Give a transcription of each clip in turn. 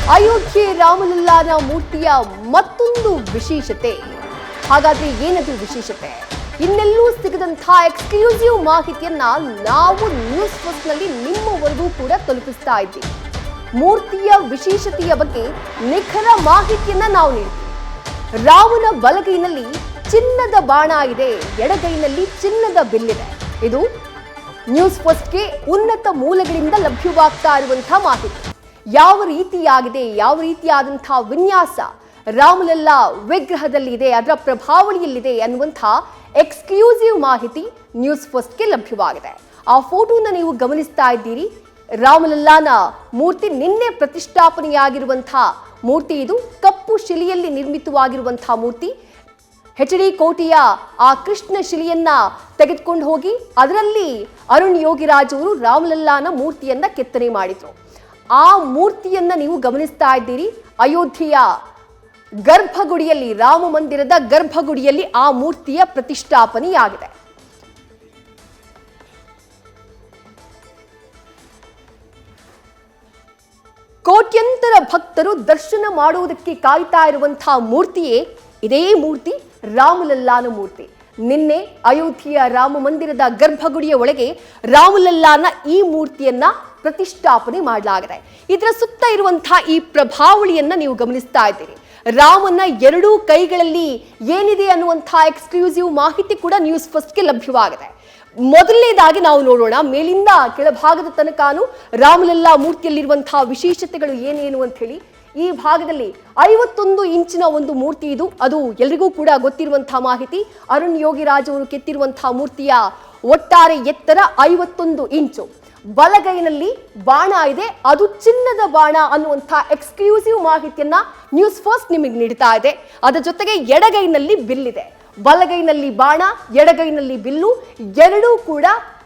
ಅಯೋಧ್ಯೆ ರಾಮಲಲ್ಲಾನ ಮೂರ್ತಿಯ ಮತ್ತೊಂದು ವಿಶೇಷತೆ. ಹಾಗಾದ್ರೆ ಏನದು ವಿಶೇಷತೆ? ಇನ್ನೆಲ್ಲೂ ಸಿಗದಂತಹ ಎಕ್ಸ್ಕ್ಲೂಸಿವ್ ಮಾಹಿತಿಯನ್ನ ನಾವು ನ್ಯೂಸ್ ಫಸ್ಟ್ ನಲ್ಲಿ ನಿಮ್ಮವರೆಗೂ ಕೂಡ ತಲುಪಿಸ್ತಾ ಇದ್ದೀವಿ. ಮೂರ್ತಿಯ ವಿಶೇಷತೆಯ ಬಗ್ಗೆ ನಿಖರ ಮಾಹಿತಿಯನ್ನ ನಾವು ನೀಡ್ತೀವಿ. ರಾಮನ ಬಲಗೈನಲ್ಲಿ ಚಿನ್ನದ ಬಾಣ ಇದೆ, ಎಡಗೈನಲ್ಲಿ ಚಿನ್ನದ ಬಿಲ್ಲಿದೆ. ಇದು ನ್ಯೂಸ್ ಫಸ್ಟ್ಗೆ ಉನ್ನತ ಮೂಲಗಳಿಂದ ಲಭ್ಯವಾಗ್ತಾ ಇರುವಂತಹ ಮಾಹಿತಿ. ಯಾವ ರೀತಿಯಾಗಿದೆ, ಯಾವ ರೀತಿಯಾದಂತಹ ವಿನ್ಯಾಸ ರಾಮಲಲ್ಲಾ ವಿಗ್ರಹದಲ್ಲಿ ಇದೆ, ಅದರ ಪ್ರಭಾವಳಿಯಲ್ಲಿದೆ ಅನ್ನುವಂತಹ ಎಕ್ಸ್ಕ್ಲೂಸಿವ್ ಮಾಹಿತಿ ನ್ಯೂಸ್ ಫಸ್ಟ್ಗೆ ಲಭ್ಯವಾಗಿದೆ. ಆ ಫೋಟೋನ ನೀವು ಗಮನಿಸ್ತಾ ಇದ್ದೀರಿ. ರಾಮಲಲ್ಲಾನ ಮೂರ್ತಿ ನಿನ್ನೆ ಪ್ರತಿಷ್ಠಾಪನೆಯಾಗಿರುವಂತಹ ಮೂರ್ತಿ. ಇದು ಕಪ್ಪು ಶಿಲೆಯಲ್ಲಿ ನಿರ್ಮಿತವಾಗಿರುವಂತಹ ಮೂರ್ತಿ. HD ಕೋಟೆಯ ಆ ಕೃಷ್ಣ ಶಿಲೆಯನ್ನ ತೆಗೆದುಕೊಂಡು ಹೋಗಿ ಅದರಲ್ಲಿ ಅರುಣ್ ಯೋಗಿರಾಜ್ ಅವರು ರಾಮಲಲ್ಲಾನ ಮೂರ್ತಿಯನ್ನ ಕೆತ್ತನೆ ಮಾಡಿದ್ರು. ಆ ಮೂರ್ತಿಯನ್ನ ನೀವು ಗಮನಿಸ್ತಾ ಇದ್ದೀರಿ. ಅಯೋಧ್ಯೆಯ ಗರ್ಭಗುಡಿಯಲ್ಲಿ, ರಾಮ ಮಂದಿರದ ಗರ್ಭಗುಡಿಯಲ್ಲಿ ಆ ಮೂರ್ತಿಯ ಪ್ರತಿಷ್ಠಾಪನೆಯಾಗಿದೆ. ಕೋಟ್ಯಂತರ ಭಕ್ತರು ದರ್ಶನ ಮಾಡುವುದಕ್ಕೆ ಕಾಯ್ತಾ ಇರುವಂತಹ ಮೂರ್ತಿಯೇ ಇದೇ ಮೂರ್ತಿ, ರಾಮಲಲ್ಲಾನ ಮೂರ್ತಿ. ನಿನ್ನೆ ಅಯೋಧ್ಯೆಯ ರಾಮ ಮಂದಿರದ ಗರ್ಭಗುಡಿಯ ಒಳಗೆ ರಾಮಲಲ್ಲಾನ ಈ ಮೂರ್ತಿಯನ್ನ ಪ್ರತಿಷ್ಠಾಪನೆ ಮಾಡಲಾಗಿದೆ. ಇದರ ಸುತ್ತ ಇರುವಂತಹ ಈ ಪ್ರಭಾವಳಿಯನ್ನ ನೀವು ಗಮನಿಸ್ತಾ ಇದ್ದೀರಿ. ರಾಮನ ಎರಡೂ ಕೈಗಳಲ್ಲಿ ಏನಿದೆ ಅನ್ನುವಂತಹ ಎಕ್ಸ್ಕ್ಲೂಸಿವ್ ಮಾಹಿತಿ ಕೂಡ ನ್ಯೂಸ್ ಫಸ್ಟ್ಗೆ ಲಭ್ಯವಾಗಿದೆ. ಮೊದಲನೇದಾಗಿ ನಾವು ನೋಡೋಣ, ಮೇಲಿಂದ ಕೆಳಭಾಗದ ತನಕನೂ ರಾಮಲಲ್ಲಾ ಮೂರ್ತಿಯಲ್ಲಿರುವಂತಹ ವಿಶೇಷತೆಗಳು ಏನೇನು ಅಂತ ಹೇಳಿ. ಈ ಭಾಗದಲ್ಲಿ 51 ಇಂಚಿನ ಒಂದು ಮೂರ್ತಿ ಇದು. ಅದು ಎಲ್ರಿಗೂ ಕೂಡ ಗೊತ್ತಿರುವಂತಹ ಮಾಹಿತಿ. ಅರುಣ್ ಯೋಗಿರಾಜ್ ಅವರು ಕೆತ್ತಿರುವಂತಹ ಮೂರ್ತಿಯ ಒಟ್ಟಾರೆ ಎತ್ತರ 51 ಇಂಚು. ಬಲಗೈನಲ್ಲಿ ಬಾಣ ಇದೆ, ಅದು ಚಿನ್ನದ ಬಾಣ ಅನ್ನುವಂತಹ ಎಕ್ಸ್ಕ್ಲೂಸಿವ್ ಮಾಹಿತಿಯನ್ನ ನ್ಯೂಸ್ ಫಸ್ಟ್ ನಿಮಗೆ ನೀಡ್ತಾ ಇದೆ. ಅದರ ಜೊತೆಗೆ ಎಡಗೈನಲ್ಲಿ ಬಿಲ್ಲಿದೆ. ಬಲಗೈನಲ್ಲಿ ಬಾಣ, ಎಡಗೈನಲ್ಲಿ ಬಿಲ್ಲು, ಎರಡೂ ಕೂಡ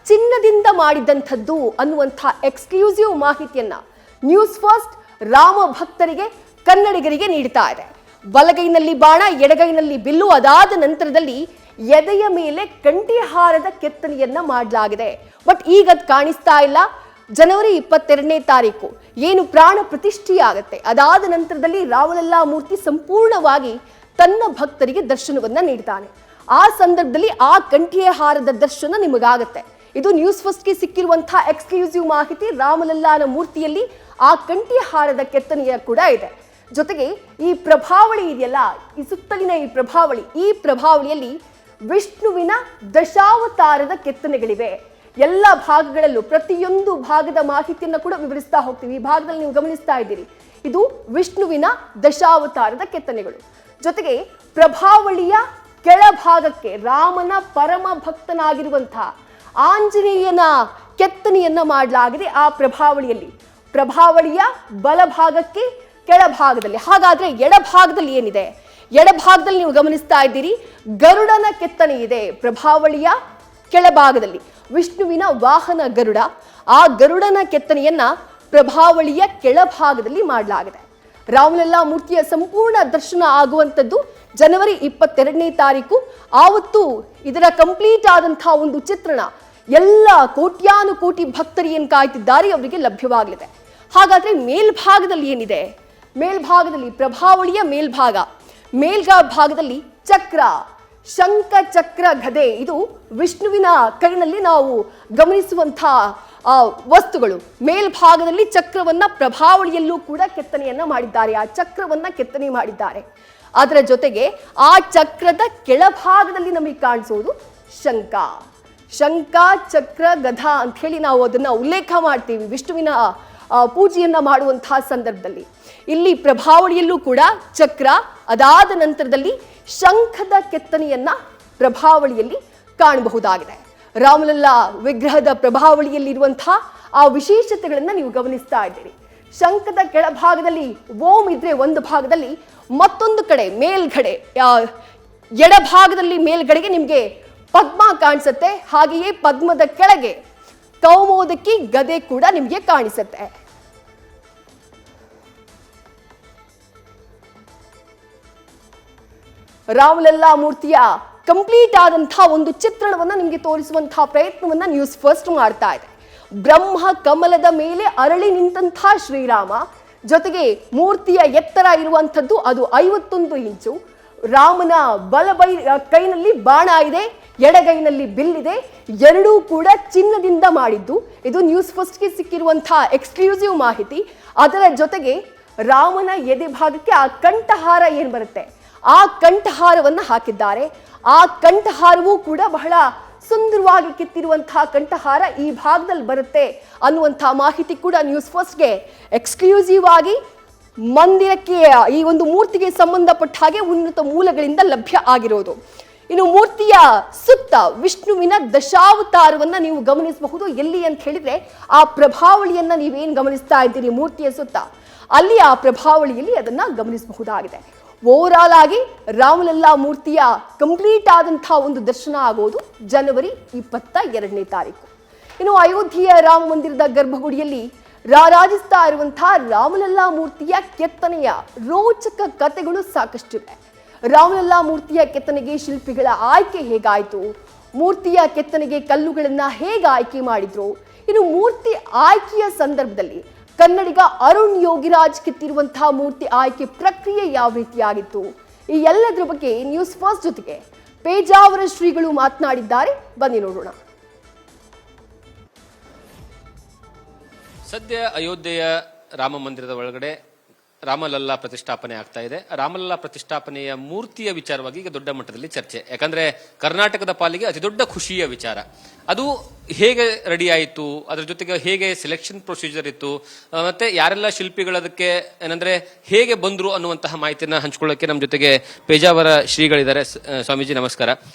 ಚಿನ್ನದಿಂದ ಮಾಡಿದಂಥದ್ದು ಅನ್ನುವಂತಹ ಎಕ್ಸ್ಕ್ಲೂಸಿವ್ ಮಾಹಿತಿಯನ್ನ ನ್ಯೂಸ್ ಫಸ್ಟ್ ರಾಮ ಭಕ್ತರಿಗೆ, ಕನ್ನಡಿಗರಿಗೆ ನೀಡ್ತಾ ಇದೆ. ಬಲಗೈನಲ್ಲಿ ಬಾಣ, ಎಡಗೈನಲ್ಲಿ ಬಿಲ್ಲು. ಅದಾದ ನಂತರದಲ್ಲಿ ಎದೆಯ ಮೇಲೆ ಕಂಠಿಹಾರದ ಕೆತ್ತನೆಯನ್ನ ಮಾಡಲಾಗಿದೆ. ಬಟ್ ಈಗ ಅದು ಕಾಣಿಸ್ತಾ ಇಲ್ಲ. ಜನವರಿ 22ನೇ ತಾರೀಕು ಏನು ಪ್ರಾಣ ಪ್ರತಿಷ್ಠೆಯಾಗತ್ತೆ, ಅದಾದ ನಂತರದಲ್ಲಿ ರಾಮಲಲ್ಲಾ ಮೂರ್ತಿ ಸಂಪೂರ್ಣವಾಗಿ ತನ್ನ ಭಕ್ತರಿಗೆ ದರ್ಶನವನ್ನ ನೀಡ್ತಾನೆ. ಆ ಸಂದರ್ಭದಲ್ಲಿ ಆ ಕಂಠಿಹಾರದ ದರ್ಶನ ನಿಮಗಾಗತ್ತೆ. ಇದು ನ್ಯೂಸ್ ಫಸ್ಟ್ಗೆ ಸಿಕ್ಕಿರುವಂತಹ ಎಕ್ಸ್ಕ್ಲೂಸಿವ್ ಮಾಹಿತಿ. ರಾಮಲಲ್ಲಾನ ಮೂರ್ತಿಯಲ್ಲಿ ಆ ಕಂಠಿಹಾರದ ಕೆತ್ತನೆಯ ಕೂಡ ಇದೆ. ಜೊತೆಗೆ ಈ ಪ್ರಭಾವಳಿ ಇದೆಯಲ್ಲ, ಈ ಸುತ್ತಲಿನ ಈ ಪ್ರಭಾವಳಿಯಲ್ಲಿ ವಿಷ್ಣುವಿನ ದಶಾವತಾರದ ಕೆತ್ತನೆಗಳಿವೆ. ಎಲ್ಲ ಭಾಗಗಳಲ್ಲೂ ಪ್ರತಿಯೊಂದು ಭಾಗದ ಮಾಹಿತಿಯನ್ನು ಕೂಡ ವಿವರಿಸ್ತಾ ಹೋಗ್ತೀವಿ. ಈ ಭಾಗದಲ್ಲಿ ನೀವು ಗಮನಿಸ್ತಾ ಇದ್ದೀರಿ, ಇದು ವಿಷ್ಣುವಿನ ದಶಾವತಾರದ ಕೆತ್ತನೆಗಳು. ಜೊತೆಗೆ ಪ್ರಭಾವಳಿಯ ಕೆಳಭಾಗಕ್ಕೆ ರಾಮನ ಪರಮ ಭಕ್ತನಾಗಿರುವಂತಹ ಆಂಜನೇಯನ ಕೆತ್ತನೆಯನ್ನ ಮಾಡಲಾಗಿದೆ. ಆ ಪ್ರಭಾವಳಿಯ ಬಲಭಾಗಕ್ಕೆ ಕೆಳಭಾಗದಲ್ಲಿ. ಹಾಗಾದ್ರೆ ಎಡಭಾಗದಲ್ಲಿ ಏನಿದೆ? ಎಡಭಾಗದಲ್ಲಿ ನೀವು ಗಮನಿಸ್ತಾ ಇದ್ದೀರಿ, ಗರುಡನ ಕೆತ್ತನೆ ಇದೆ. ಪ್ರಭಾವಳಿಯ ಕೆಳಭಾಗದಲ್ಲಿ ವಿಷ್ಣುವಿನ ವಾಹನ ಗರುಡ. ಆ ಗರುಡನ ಕೆತ್ತನೆಯನ್ನ ಪ್ರಭಾವಳಿಯ ಕೆಳಭಾಗದಲ್ಲಿ ಮಾಡಲಾಗಿದೆ. ರಾಮಲಲ್ಲಾ ಮೂರ್ತಿಯ ಸಂಪೂರ್ಣ ದರ್ಶನ ಆಗುವಂಥದ್ದು ಜನವರಿ 22ನೇ ತಾರೀಕು. ಆವತ್ತು ಇದರ ಕಂಪ್ಲೀಟ್ ಆದಂತಹ ಒಂದು ಚಿತ್ರಣ ಎಲ್ಲ ಕೋಟ್ಯಾನುಕೋಟಿ ಭಕ್ತರು ಏನು ಕಾಯ್ತಿದ್ದಾರೆ ಅವರಿಗೆ ಲಭ್ಯವಾಗಲಿದೆ. ಹಾಗಾದ್ರೆ ಮೇಲ್ಭಾಗದಲ್ಲಿ ಏನಿದೆ? ಮೇಲ್ಭಾಗದಲ್ಲಿ ಪ್ರಭಾವಳಿಯ ಮೇಲ್ಭಾಗದಲ್ಲಿ ಚಕ್ರ, ಶಂಖ, ಚಕ್ರ, ಗದೆ. ಇದು ವಿಷ್ಣುವಿನ ಕೈನಲ್ಲಿ ನಾವು ಗಮನಿಸುವಂತಹ ವಸ್ತುಗಳು. ಮೇಲ್ಭಾಗದಲ್ಲಿ ಚಕ್ರವನ್ನ ಪ್ರಭಾವಳಿಯಲ್ಲೂ ಕೂಡ ಕೆತ್ತನೆಯನ್ನ ಮಾಡಿದ್ದಾರೆ. ಆ ಚಕ್ರವನ್ನ ಕೆತ್ತನೆ ಮಾಡಿದ್ದಾರೆ. ಅದರ ಜೊತೆಗೆ ಆ ಚಕ್ರದ ಕೆಳಭಾಗದಲ್ಲಿ ನಮಗೆ ಕಾಣಿಸೋದು ಶಂಖ, ಚಕ್ರ, ಗದ ಅಂತ ಹೇಳಿ ನಾವು ಅದನ್ನ ಉಲ್ಲೇಖ ಮಾಡ್ತೀವಿ ವಿಷ್ಣುವಿನ ಪೂಜೆಯನ್ನ ಮಾಡುವಂತಹ ಸಂದರ್ಭದಲ್ಲಿ. ಇಲ್ಲಿ ಪ್ರಭಾವಳಿಯಲ್ಲೂ ಕೂಡ ಚಕ್ರ, ಅದಾದ ನಂತರದಲ್ಲಿ ಶಂಖದ ಕೆತ್ತನೆಯನ್ನ ಪ್ರಭಾವಳಿಯಲ್ಲಿ ಕಾಣಬಹುದಾಗಿದೆ. ರಾಮಲಲ್ಲಾ ವಿಗ್ರಹದ ಪ್ರಭಾವಳಿಯಲ್ಲಿರುವಂತಹ ಆ ವಿಶೇಷತೆಗಳನ್ನ ನೀವು ಗಮನಿಸ್ತಾ ಇದ್ದೀರಿ. ಶಂಖದ ಕೆಳಭಾಗದಲ್ಲಿ ಓಂ ಇದ್ರೆ ಒಂದು ಭಾಗದಲ್ಲಿ, ಮತ್ತೊಂದು ಕಡೆ ಮೇಲ್ಗಡೆ ಎಡಭಾಗದಲ್ಲಿ ಮೇಲ್ಗಡೆಗೆ ನಿಮಗೆ ಪದ್ಮ ಕಾಣಿಸುತ್ತೆ. ಹಾಗೆಯೇ ಪದ್ಮದ ಕೆಳಗೆ ಕೌಮೋದಕಿ ಗದೆ ಕೂಡ ನಿಮಗೆ ಕಾಣಿಸುತ್ತೆ. ರಾಮಲಲ್ಲಾ ಮೂರ್ತಿಯ ಕಂಪ್ಲೀಟ್ ಆದಂತಹ ಒಂದು ಚಿತ್ರಣವನ್ನ ನಿಮಗೆ ತೋರಿಸುವಂತಹ ಪ್ರಯತ್ನವನ್ನ ನ್ಯೂಸ್ ಫಸ್ಟ್ ಮಾಡ್ತಾ ಇದೆ. ಬ್ರಹ್ಮ ಕಮಲದ ಮೇಲೆ ಅರಳಿ ನಿಂತಹ ಶ್ರೀರಾಮ ಜೊತೆಗೆ ಮೂರ್ತಿಯ ಎತ್ತರ ಇರುವಂಥದ್ದು ಅದು 51 ಇಂಚು. ರಾಮನ ಕೈನಲ್ಲಿ ಬಾಣ ಇದೆ, ಎಡಗೈನಲ್ಲಿ ಬಿಲ್ಲಿದೆ, ಎರಡೂ ಕೂಡ ಚಿನ್ನದಿಂದ ಮಾಡಿದ್ದು. ಇದು ನ್ಯೂಸ್ ಫಸ್ಟ್ಗೆ ಸಿಕ್ಕಿರುವಂತಹ ಎಕ್ಸ್ಕ್ಲೂಸಿವ್ ಮಾಹಿತಿ. ಅದರ ಜೊತೆಗೆ ರಾಮನ ಎದೆ ಭಾಗಕ್ಕೆ ಆ ಕಂಠಹಾರ ಏನ್ ಬರುತ್ತೆ, ಆ ಕಂಠಹಾರವನ್ನ ಹಾಕಿದ್ದಾರೆ. ಆ ಕಂಠಹಾರವೂ ಕೂಡ ಬಹಳ ಸುಂದರವಾಗಿ ಕೆತ್ತಿರುವಂತಹ ಕಂಠಹಾರ ಈ ಭಾಗದಲ್ಲಿ ಬರುತ್ತೆ ಅನ್ನುವಂತಹ ಮಾಹಿತಿ ಕೂಡ ನ್ಯೂಸ್ ಫಸ್ಟ್ಗೆ ಎಕ್ಸ್ಕ್ಲೂಸಿವ್ ಆಗಿ ಮಂದಿರಕ್ಕೆ, ಈ ಒಂದು ಮೂರ್ತಿಗೆ ಸಂಬಂಧಪಟ್ಟ ಹಾಗೆ ಉನ್ನತ ಮೂಲಗಳಿಂದ ಲಭ್ಯ ಆಗಿರೋದು. ಇನ್ನು ಮೂರ್ತಿಯ ಸುತ್ತ ವಿಷ್ಣುವಿನ ದಶಾವತಾರವನ್ನ ನೀವು ಗಮನಿಸಬಹುದು. ಎಲ್ಲಿ ಅಂತ ಹೇಳಿದ್ರೆ ಆ ಪ್ರಭಾವಳಿಯನ್ನ ನೀವೇನ್ ಗಮನಿಸ್ತಾ ಇದ್ದೀರಿ ಮೂರ್ತಿಯ ಸುತ್ತ, ಅಲ್ಲಿ ಆ ಪ್ರಭಾವಳಿಯಲ್ಲಿ ಅದನ್ನ ಗಮನಿಸಬಹುದಾಗಿದೆ. ಓವರಾಲ್ ಆಗಿ ರಾಮಲಲ್ಲಾ ಮೂರ್ತಿಯ ಕಂಪ್ಲೀಟ್ ಆದಂತಹ ಒಂದು ದರ್ಶನ ಆಗೋದು ಜನವರಿ 22ನೇ ತಾರೀಕು. ಇನ್ನು ಅಯೋಧ್ಯೆಯ ರಾಮ ಮಂದಿರದ ಗರ್ಭಗುಡಿಯಲ್ಲಿ ರಾರಾಜಿಸ್ತಾ ಇರುವಂತಹ ರಾಮಲಲ್ಲಾ ಮೂರ್ತಿಯ ಕೆತ್ತನೆಯ ರೋಚಕ ಕಥೆಗಳು ಸಾಕಷ್ಟಿವೆ. ರಾಮಲಲ್ಲಾ ಮೂರ್ತಿಯ ಕೆತ್ತನೆಗೆ ಶಿಲ್ಪಿಗಳ ಆಯ್ಕೆ ಹೇಗಾಯಿತು, ಮೂರ್ತಿಯ ಕೆತ್ತನೆಗೆ ಕಲ್ಲುಗಳನ್ನ ಹೇಗೆ ಆಯ್ಕೆ ಮಾಡಿದ್ರು, ಇನ್ನು ಮೂರ್ತಿ ಆಯ್ಕೆಯ ಸಂದರ್ಭದಲ್ಲಿ ಕನ್ನಡಿಗ ಅರುಣ್ ಯೋಗಿರಾಜ್ ಕೆತ್ತಿರುವಂತಹ ಮೂರ್ತಿ ಆಯ್ಕೆ ಪ್ರಕ್ರಿಯೆ ಯಾವ ರೀತಿಯಾಗಿತ್ತು, ಈ ಎಲ್ಲದರ ಬಗ್ಗೆ ನ್ಯೂಸ್ ಫಸ್ಟ್ ಜೊತೆಗೆ ಪೇಜಾವರ ಶ್ರೀಗಳು ಮಾತನಾಡಿದ್ದಾರೆ. ಬನ್ನಿ ನೋಡೋಣ. ಸದ್ಯ ಅಯೋಧ್ಯೆಯ ರಾಮ ಮಂದಿರದ ಒಳಗಡೆ ರಾಮಲಲ್ಲಾ ಪ್ರತಿಷ್ಠಾಪನೆ ಆಗ್ತಾ ಇದೆ. ರಾಮಲಲ್ಲಾ ಪ್ರತಿಷ್ಠಾಪನೆಯ ಮೂರ್ತಿಯ ವಿಚಾರವಾಗಿ ಈಗ ದೊಡ್ಡ ಮಟ್ಟದಲ್ಲಿ ಚರ್ಚೆ. ಯಾಕಂದ್ರೆ ಕರ್ನಾಟಕದ ಪಾಲಿಗೆ ಅತಿ ದೊಡ್ಡ ಖುಷಿಯ ವಿಚಾರ. ಅದು ಹೇಗೆ ರೆಡಿ ಆಯಿತು, ಅದರ ಜೊತೆಗೆ ಹೇಗೆ ಸೆಲೆಕ್ಷನ್ ಪ್ರೊಸೀಜರ್ ಇತ್ತು, ಮತ್ತೆ ಯಾರೆಲ್ಲ ಶಿಲ್ಪಿಗಳದಕ್ಕೆ ಏನಂದ್ರೆ ಹೇಗೆ ಬಂದ್ರು ಅನ್ನುವಂತಹ ಮಾಹಿತಿಯನ್ನ ಹಂಚ್ಕೊಳ್ಳೋಕೆ ನಮ್ಮ ಜೊತೆಗೆ ಪೇಜಾವರ ಶ್ರೀಗಳಿದ್ದಾರೆ. ಸ್ವಾಮೀಜಿ ನಮಸ್ಕಾರ.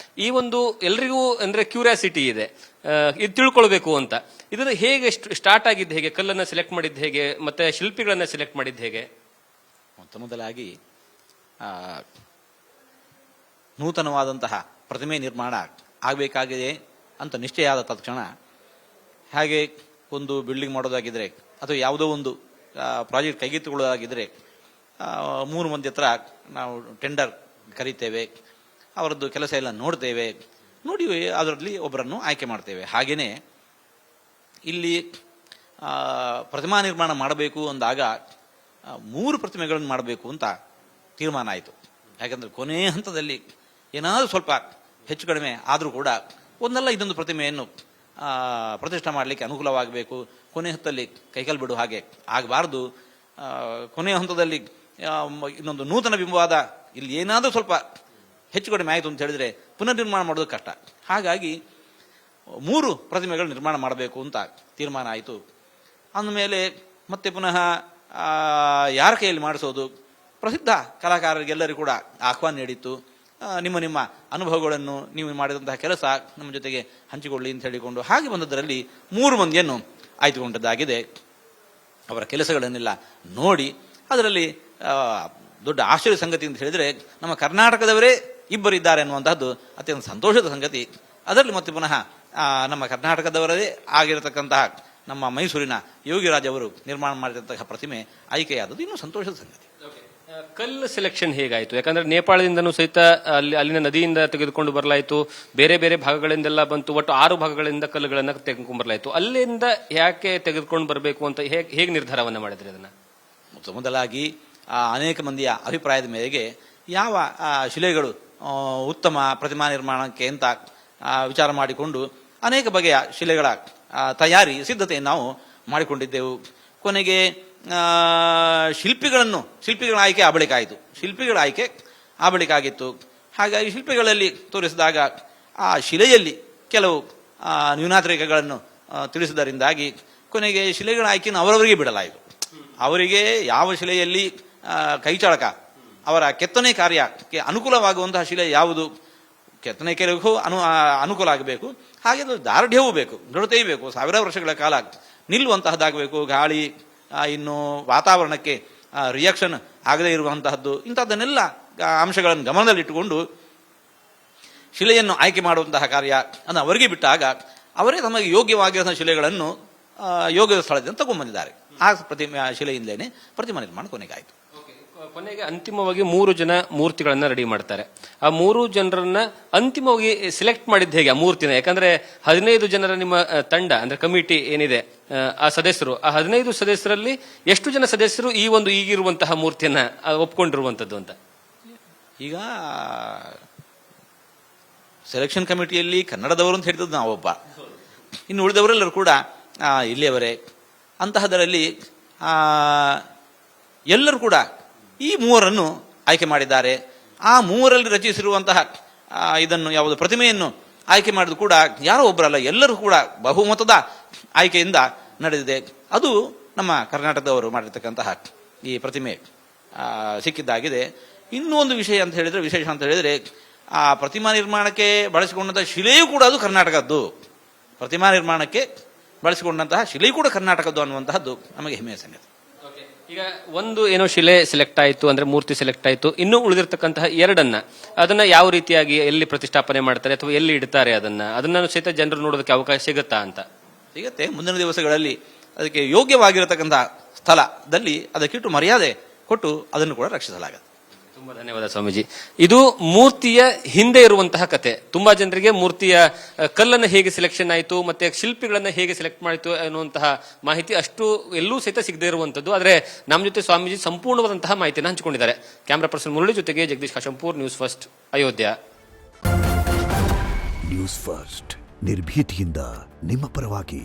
ಈ ಒಂದು ಎಲ್ರಿಗೂ ಅಂದ್ರೆ ಕ್ಯೂರಿಯಾಸಿಟಿ ಇದೆ, ಇದು ತಿಳ್ಕೊಳ್ಬೇಕು ಅಂತ. ಇದನ್ನು ಹೇಗೆ ಸ್ಟಾರ್ಟ್ ಆಗಿದ್ದು ಹೇಗೆ, ಕಲ್ಲನ್ನ ಸೆಲೆಕ್ಟ್ ಮಾಡಿದ್ದು ಹೇಗೆ, ಮತ್ತೆ ಶಿಲ್ಪಿಗಳನ್ನ ಸೆಲೆಕ್ಟ್ ಮಾಡಿದ್ದು ಹೇಗೆ? ಮೊದಲಾಗಿ ನೂತನವಾದಂತಹ ಪ್ರತಿಮೆ ನಿರ್ಮಾಣ ಆಗಬೇಕಾಗಿದೆ ಅಂತ ನಿಶ್ಚಯ ಆದ ತಕ್ಷಣ, ಹಾಗೆ ಒಂದು ಬಿಲ್ಡಿಂಗ್ ಮಾಡೋದಾಗಿದ್ರೆ ಅಥವಾ ಯಾವುದೋ ಒಂದು ಪ್ರಾಜೆಕ್ಟ್ ಕೈಗೆತ್ತಿಕೊಳ್ಳೋದಾಗಿದ್ರೆ 3 ಮಂದಿ ಹತ್ರ ನಾವು ಟೆಂಡರ್ ಕರೀತೇವೆ, ಅವರದ್ದು ಕೆಲಸ ಎಲ್ಲ ನೋಡ್ತೇವೆ, ನೋಡಿ ಅದರಲ್ಲಿ ಒಬ್ಬರನ್ನು ಆಯ್ಕೆ ಮಾಡ್ತೇವೆ. ಹಾಗೇನೆ ಇಲ್ಲಿ ಪ್ರತಿಮಾ ನಿರ್ಮಾಣ ಮಾಡಬೇಕು ಅಂದಾಗ 3 ಪ್ರತಿಮೆಗಳನ್ನು ಮಾಡಬೇಕು ಅಂತ ತೀರ್ಮಾನ ಆಯಿತು. ಯಾಕಂದ್ರೆ ಕೊನೆಯ ಹಂತದಲ್ಲಿ ಏನಾದರೂ ಸ್ವಲ್ಪ ಹೆಚ್ಚು ಕಡಿಮೆ ಆದರೂ ಕೂಡ ಒಂದಲ್ಲ ಇದೊಂದು ಪ್ರತಿಮೆಯನ್ನು ಪ್ರತಿಷ್ಠೆ ಮಾಡಲಿಕ್ಕೆ ಅನುಕೂಲವಾಗಬೇಕು. ಕೊನೆಯ ಹಂತದಲ್ಲಿ ಕೈಕಲ್ ಬಿಡು ಹಾಗೆ ಆಗಬಾರ್ದು. ಕೊನೆಯ ಹಂತದಲ್ಲಿ ಇನ್ನೊಂದು ನೂತನ ಬಿಂಬವಾದ ಇಲ್ಲಿ ಏನಾದರೂ ಸ್ವಲ್ಪ ಹೆಚ್ಚು ಕಡಿಮೆ ಆಯಿತು ಅಂತ ಹೇಳಿದ್ರೆ ಪುನರ್ ನಿರ್ಮಾಣ ಮಾಡೋದು ಕಷ್ಟ. ಹಾಗಾಗಿ 3 ಪ್ರತಿಮೆಗಳು ನಿರ್ಮಾಣ ಮಾಡಬೇಕು ಅಂತ ತೀರ್ಮಾನ ಆಯಿತು. ಅಂದಮೇಲೆ ಮತ್ತೆ ಪುನಃ ಯಾರ ಕೈಯಲ್ಲಿ ಮಾಡಿಸೋದು, ಪ್ರಸಿದ್ಧ ಕಲಾಕಾರರಿಗೆಲ್ಲರಿಗೂ ಕೂಡ ಆಹ್ವಾನ ನೀಡಿತ್ತು. ನಿಮ್ಮ ಅನುಭವಗಳನ್ನು, ನೀವು ಮಾಡಿದಂತಹ ಕೆಲಸ ನಮ್ಮ ಜೊತೆಗೆ ಹಂಚಿಕೊಳ್ಳಿ ಅಂತ ಹೇಳಿಕೊಂಡು ಹಾಗೆ ಬಂದದರಲ್ಲಿ 3 ಮಂದಿಯನ್ನು ಆಯ್ದುಕೊಂಡದ್ದಾಗಿದೆ. ಅವರ ಕೆಲಸಗಳನ್ನೆಲ್ಲ ನೋಡಿ ಅದರಲ್ಲಿ ದೊಡ್ಡ ಆಶ್ಚರ್ಯ ಸಂಗತಿ ಅಂತ ಹೇಳಿದರೆ ನಮ್ಮ ಕರ್ನಾಟಕದವರೇ ಇಬ್ಬರಿದ್ದಾರೆ ಅನ್ನುವಂತಹದ್ದು ಅತ್ಯಂತ ಸಂತೋಷದ ಸಂಗತಿ. ಅದರಲ್ಲಿ ಮತ್ತೆ ಪುನಃ ನಮ್ಮ ಕರ್ನಾಟಕದವರೇ ಆಗಿರತಕ್ಕಂತಹ ನಮ್ಮ ಮೈಸೂರಿನ ಯೋಗಿರಾಜ್ ಅವರು ನಿರ್ಮಾಣ ಮಾಡಿದಂತಹ ಪ್ರತಿಮೆ ಆಯ್ಕೆಯಾದದ್ದು ಇನ್ನೂ ಸಂತೋಷದ ಸಂಗತಿ. ಕಲ್ಲು ಸೆಲೆಕ್ಷನ್ ಹೇಗಾಯಿತು? ಯಾಕಂದ್ರೆ ನೇಪಾಳದಿಂದನೂ ಸಹಿತ ಅಲ್ಲಿನ ನದಿಯಿಂದ ತೆಗೆದುಕೊಂಡು ಬರಲಾಯಿತು, ಬೇರೆ ಬೇರೆ ಭಾಗಗಳಿಂದೆಲ್ಲ ಬಂತು, ಒಟ್ಟು 6 ಭಾಗಗಳಿಂದ ಕಲ್ಲುಗಳನ್ನ ತೆಗೆದುಕೊಂಡು ಬರಲಾಯಿತು. ಅಲ್ಲಿಂದ ಯಾಕೆ ತೆಗೆದುಕೊಂಡು ಬರಬೇಕು ಅಂತ ಹೇಗೆ ನಿರ್ಧಾರವನ್ನ ಮಾಡಿದ್ರಿ ಅದನ್ನ? ಮೊದಲಾಗಿ ಅನೇಕ ಮಂದಿಯ ಅಭಿಪ್ರಾಯದ ಮೇರೆಗೆ ಯಾವ ಶಿಲೆಗಳು ಉತ್ತಮ ಪ್ರತಿಮಾ ನಿರ್ಮಾಣಕ್ಕೆ ಅಂತ ವಿಚಾರ ಮಾಡಿಕೊಂಡು ಅನೇಕ ಬಗೆಯ ಶಿಲೆಗಳ ತಯಾರಿ ಸಿದ್ಧತೆಯನ್ನು ನಾವು ಮಾಡಿಕೊಂಡಿದ್ದೆವು. ಕೊನೆಗೆ ಶಿಲ್ಪಿಗಳ ಆಯ್ಕೆ ಆ ಬಳಿಕ ಆಯಿತು. ಶಿಲ್ಪಿಗಳ ಆಯ್ಕೆ ಆ ಬಳಿಕ ಆಗಿತ್ತು. ಹಾಗಾಗಿ ಶಿಲ್ಪಿಗಳಲ್ಲಿ ತೋರಿಸಿದಾಗ ಆ ಶಿಲೆಯಲ್ಲಿ ಕೆಲವು ನ್ಯೂನಾತಿರೇಕಗಳನ್ನು ತಿಳಿಸಿದರಿಂದಾಗಿ ಕೊನೆಗೆ ಶಿಲೆಗಳ ಆಯ್ಕೆಯನ್ನು ಅವರವರಿಗೆ ಬಿಡಲಾಯಿತು. ಅವರಿಗೆ ಯಾವ ಶಿಲೆಯಲ್ಲಿ ಕೈಚಳಕ ಅವರ ಕೆತ್ತನೆ ಕಾರ್ಯಕ್ಕೆ ಅನುಕೂಲವಾಗುವಂತಹ ಶಿಲೆ ಯಾವುದು, ಕೆತ್ತನೆ ಕೆಲವು ಅನುಕೂಲ ಆಗಬೇಕು, ಹಾಗೆ ದಾರ್ಢ್ಯವೂ ಬೇಕು, ದೃಢತೆಯೂ ಬೇಕು, 1000 ವರ್ಷಗಳ ಕಾಲ ನಿಲ್ಲುವಂತಹದ್ದಾಗಬೇಕು, ಗಾಳಿ ಇನ್ನು ವಾತಾವರಣಕ್ಕೆ ರಿಯಾಕ್ಷನ್ ಆಗದೇ ಇರುವಂತಹದ್ದು, ಇಂಥದ್ದನ್ನೆಲ್ಲ ಅಂಶಗಳನ್ನು ಗಮನದಲ್ಲಿಟ್ಟುಕೊಂಡು ಶಿಲೆಯನ್ನು ಆಯ್ಕೆ ಮಾಡುವಂತಹ ಕಾರ್ಯ ಅನ್ನು ಅವರಿಗೆ ಬಿಟ್ಟಾಗ ಅವರೇ ತಮಗೆ ಯೋಗ್ಯವಾಗಿರುವ ಶಿಲೆಗಳನ್ನು ಯೋಗ್ಯ ಸ್ಥಳದಿಂದ ತಗೊಂಡ್ಬಂದಿದ್ದಾರೆ. ಆ ಶಿಲೆಯಿಂದಲೇ ಪ್ರತಿಮಾ ನಿರ್ಮಾಣ ಕೊನೆಗಾಯಿತು. ಕೊನೆಗೆ ಅಂತಿಮವಾಗಿ 3 ಜನ ಮೂರ್ತಿಗಳನ್ನ ರೆಡಿ ಮಾಡ್ತಾರೆ. ಆ 3 ಜನರನ್ನ ಅಂತಿಮವಾಗಿ ಸೆಲೆಕ್ಟ್ ಮಾಡಿದ್ದು ಹೇಗೆ ಆ ಮೂರ್ತಿನ? ಯಾಕಂದ್ರೆ 15 ಜನರ ನಿಮ್ಮ ತಂಡ ಅಂದ್ರೆ ಕಮಿಟಿ ಏನಿದೆ ಆ ಸದಸ್ಯರು, ಆ 15 ಸದಸ್ಯರಲ್ಲಿ ಎಷ್ಟು ಜನ ಸದಸ್ಯರು ಈ ಒಂದು ಈಗಿರುವಂತಹ ಮೂರ್ತಿಯನ್ನ ಒಪ್ಕೊಂಡಿರುವಂತದ್ದು ಅಂತ? ಈಗ ಸೆಲೆಕ್ಷನ್ ಕಮಿಟಿಯಲ್ಲಿ ಕನ್ನಡದವರು ಅಂತ ಹೇಳ್ತದ್ದು ನಾವೊಬ್ಬ, ಇನ್ನು ಉಳಿದವರೆಲ್ಲರೂ ಕೂಡ ಇಲ್ಲಿಯವರೇ. ಅಂತಹದರಲ್ಲಿ ಎಲ್ಲರೂ ಕೂಡ ಈ 3ರನ್ನು ಆಯ್ಕೆ ಮಾಡಿದ್ದಾರೆ. ಆ 3ರಲ್ಲಿ ರಚಿಸಿರುವಂತಹ ಇದನ್ನು ಯಾವುದು ಪ್ರತಿಮೆಯನ್ನು ಆಯ್ಕೆ ಮಾಡಿದ್ರು ಕೂಡ ಯಾರೋ ಒಬ್ಬರಲ್ಲ, ಎಲ್ಲರೂ ಕೂಡ ಬಹುಮತದ ಆಯ್ಕೆಯಿಂದ ನಡೆದಿದೆ. ಅದು ನಮ್ಮ ಕರ್ನಾಟಕದವರು ಮಾಡಿರ್ತಕ್ಕಂತಹ ಈ ಪ್ರತಿಮೆ ಸಿಕ್ಕಿದ್ದಾಗಿದೆ. ಇನ್ನೂ ಒಂದು ವಿಷಯ ಅಂತ ಹೇಳಿದ್ರೆ, ವಿಶೇಷ ಅಂತ ಹೇಳಿದ್ರೆ, ಆ ಪ್ರತಿಮಾ ನಿರ್ಮಾಣಕ್ಕೆ ಬಳಸಿಕೊಂಡಂತಹ ಶಿಲೆಯೂ ಕೂಡ ಅದು ಕರ್ನಾಟಕದ್ದು. ಪ್ರತಿಮಾ ನಿರ್ಮಾಣಕ್ಕೆ ಬಳಸಿಕೊಂಡಂತಹ ಶಿಲೆಯೂ ಕೂಡ ಕರ್ನಾಟಕದ್ದು ಅನ್ನುವಂತಹದ್ದು ನಮಗೆ ಹೆಮ್ಮೆಯ ಸಂಗತಿ. ಈಗ ಒಂದು ಏನೋ ಶಿಲೆ ಸೆಲೆಕ್ಟ್ ಆಯಿತು ಅಂದ್ರೆ ಮೂರ್ತಿ ಸೆಲೆಕ್ಟ್ ಆಯಿತು, ಇನ್ನೂ ಉಳಿದಿರ್ತಕ್ಕಂತಹ 2 ಅದನ್ನ ಯಾವ ರೀತಿಯಾಗಿ ಎಲ್ಲಿ ಪ್ರತಿಷ್ಠಾಪನೆ ಮಾಡ್ತಾರೆ ಅಥವಾ ಎಲ್ಲಿ ಇಡ್ತಾರೆ ಅದನ್ನ ಸಹಿತ ಜನರು ನೋಡೋದಕ್ಕೆ ಅವಕಾಶ ಸಿಗುತ್ತಾ ಅಂತ? ಸಿಗತ್ತೆ. ಮುಂದಿನ ದಿವಸಗಳಲ್ಲಿ ಅದಕ್ಕೆ ಯೋಗ್ಯವಾಗಿರತಕ್ಕಂತಹ ಸ್ಥಳದಲ್ಲಿ ಅದಕ್ಕಿಟ್ಟು ಮರ್ಯಾದೆ ಕೊಟ್ಟು ಅದನ್ನು ಕೂಡ ರಕ್ಷಿಸಲಾಗುತ್ತೆ. ತುಂಬಾ ಧನ್ಯವಾದ ಸ್ವಾಮೀಜಿ. ಇದು ಮೂರ್ತಿಯ ಹಿಂದೆ ಇರುವಂತಹ ಕತೆ. ತುಂಬಾ ಜನರಿಗೆ ಮೂರ್ತಿಯ ಕಲ್ಲನ್ನು ಹೇಗೆ ಸೆಲೆಕ್ಷನ್ ಆಯಿತು ಮತ್ತೆ ಶಿಲ್ಪಿಗಳನ್ನ ಹೇಗೆ ಸೆಲೆಕ್ಟ್ ಮಾಡಿತು ಅನ್ನುವಂತಹ ಮಾಹಿತಿ ಅಷ್ಟು ಎಲ್ಲೂ ಸಹಿತ ಸಿಗದೇ ಇರುವಂತದ್ದು. ಆದ್ರೆ ನಮ್ಮ ಜೊತೆ ಸ್ವಾಮೀಜಿ ಸಂಪೂರ್ಣವಾದಂತಹ ಮಾಹಿತಿಯನ್ನು ಹಂಚಿಕೊಂಡಿದ್ದಾರೆ. ಕ್ಯಾಮರಾ ಪರ್ಸನ್ ಮುರಳಿ ಜೊತೆಗೆ Jagadish Kashampur, news first, Ayodhya. News first ನಿರ್ಭೀತಿಯಿಂದ ನಿಮ್ಮ ಪರವಾಗಿ.